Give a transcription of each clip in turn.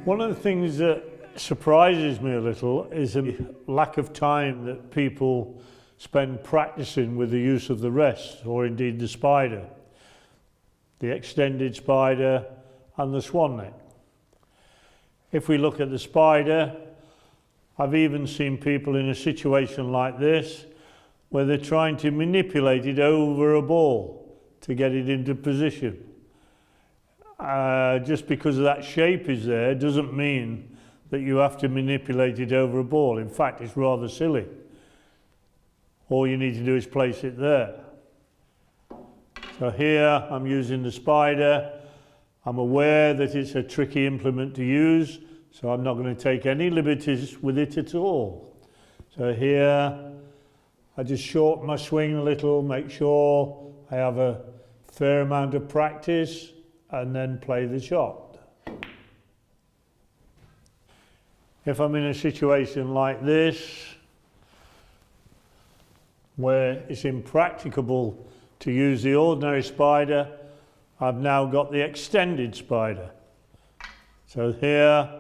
One of the things that surprises me a little is the lack of time that people spend practicing with the use of the rest, or indeed the spider, the extended spider and the swan neck. If we look at the spider, I've even seen people in a situation like this where they're trying to manipulate it over a ball to get it into position. Just because that shape is there doesn't mean that you have to manipulate it over a ball. In fact, it's rather silly. All you need to do is place it there. So here I'm using the spider. I'm aware that it's a tricky implement to use, so I'm not going to take any liberties with it at all. So here I just shorten my swing a little, make sure I have a fair amount of practice, and then play the shot. If I'm in a situation like this, where it's impracticable to use the ordinary spider, I've now got the extended spider. So here,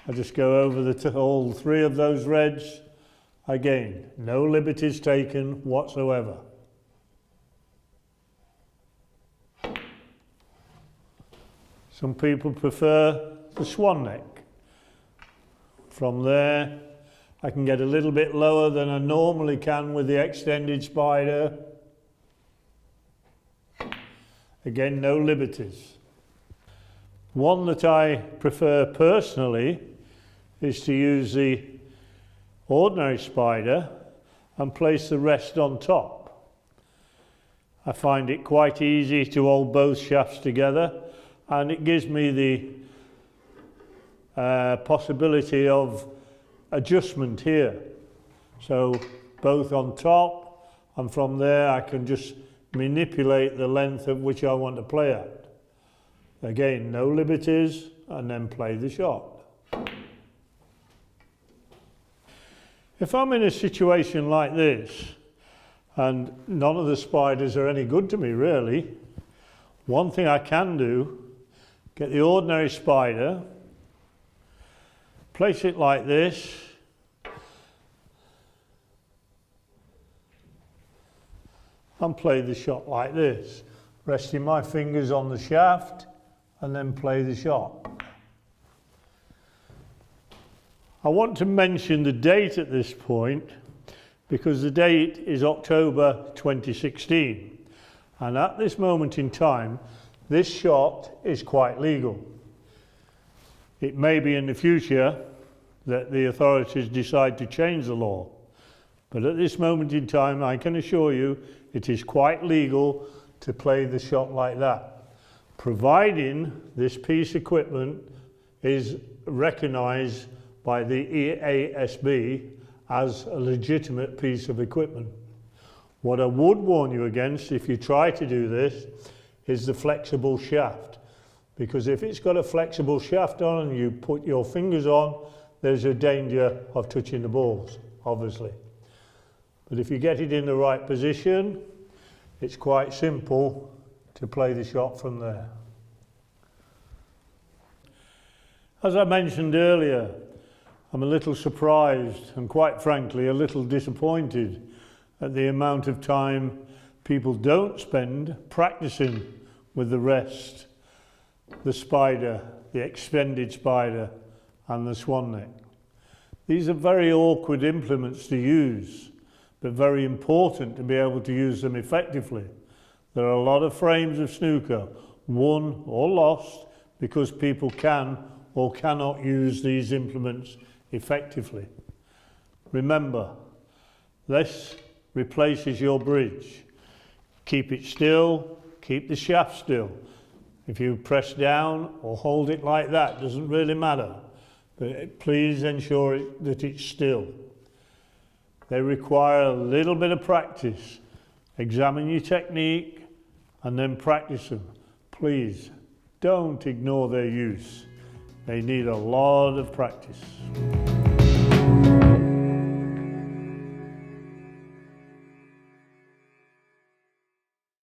I just go over all three of those reds. Again, no liberties taken whatsoever. Some people prefer the swan neck. From there, I can get a little bit lower than I normally can with the extended spider. Again, no liberties. One that I prefer personally is to use the ordinary spider and place the rest on top. I find it quite easy to hold both shafts together, and it gives me the possibility of adjustment here. So both on top, and from there I can just manipulate the length at which I want to play at. Again, no liberties, and then play the shot. If I'm in a situation like this, and none of the spiders are any good to me really, one thing I can do, get the ordinary spider, place it like this, and play the shot like this, resting my fingers on the shaft and then play the shot. I want to mention the date at this point because the date is October 2016, and at this moment in time this shot is quite legal. It may be in the future that the authorities decide to change the law, but at this moment in time I can assure you it is quite legal to play the shot like that, providing this piece of equipment is recognised by the EASB as a legitimate piece of equipment. What I would warn you against if you try to do this is the flexible shaft, because if it's got a flexible shaft on and you put your fingers on, there's a danger of touching the balls, obviously. But if you get it in the right position, it's quite simple to play the shot from there. As I mentioned earlier, I'm a little surprised and quite frankly a little disappointed at the amount of time people don't spend practicing with the rest, the spider, the extended spider and the swan neck. These are very awkward implements to use, but very important to be able to use them effectively. There are a lot of frames of snooker won or lost because people can or cannot use these implements effectively. Remember, this replaces your bridge. Keep it still, keep the shaft still. If you press down or hold it like that, doesn't really matter, but please ensure that it's still. They require a little bit of practice. Examine your technique and then practice them. Please don't ignore their use. They need a lot of practice.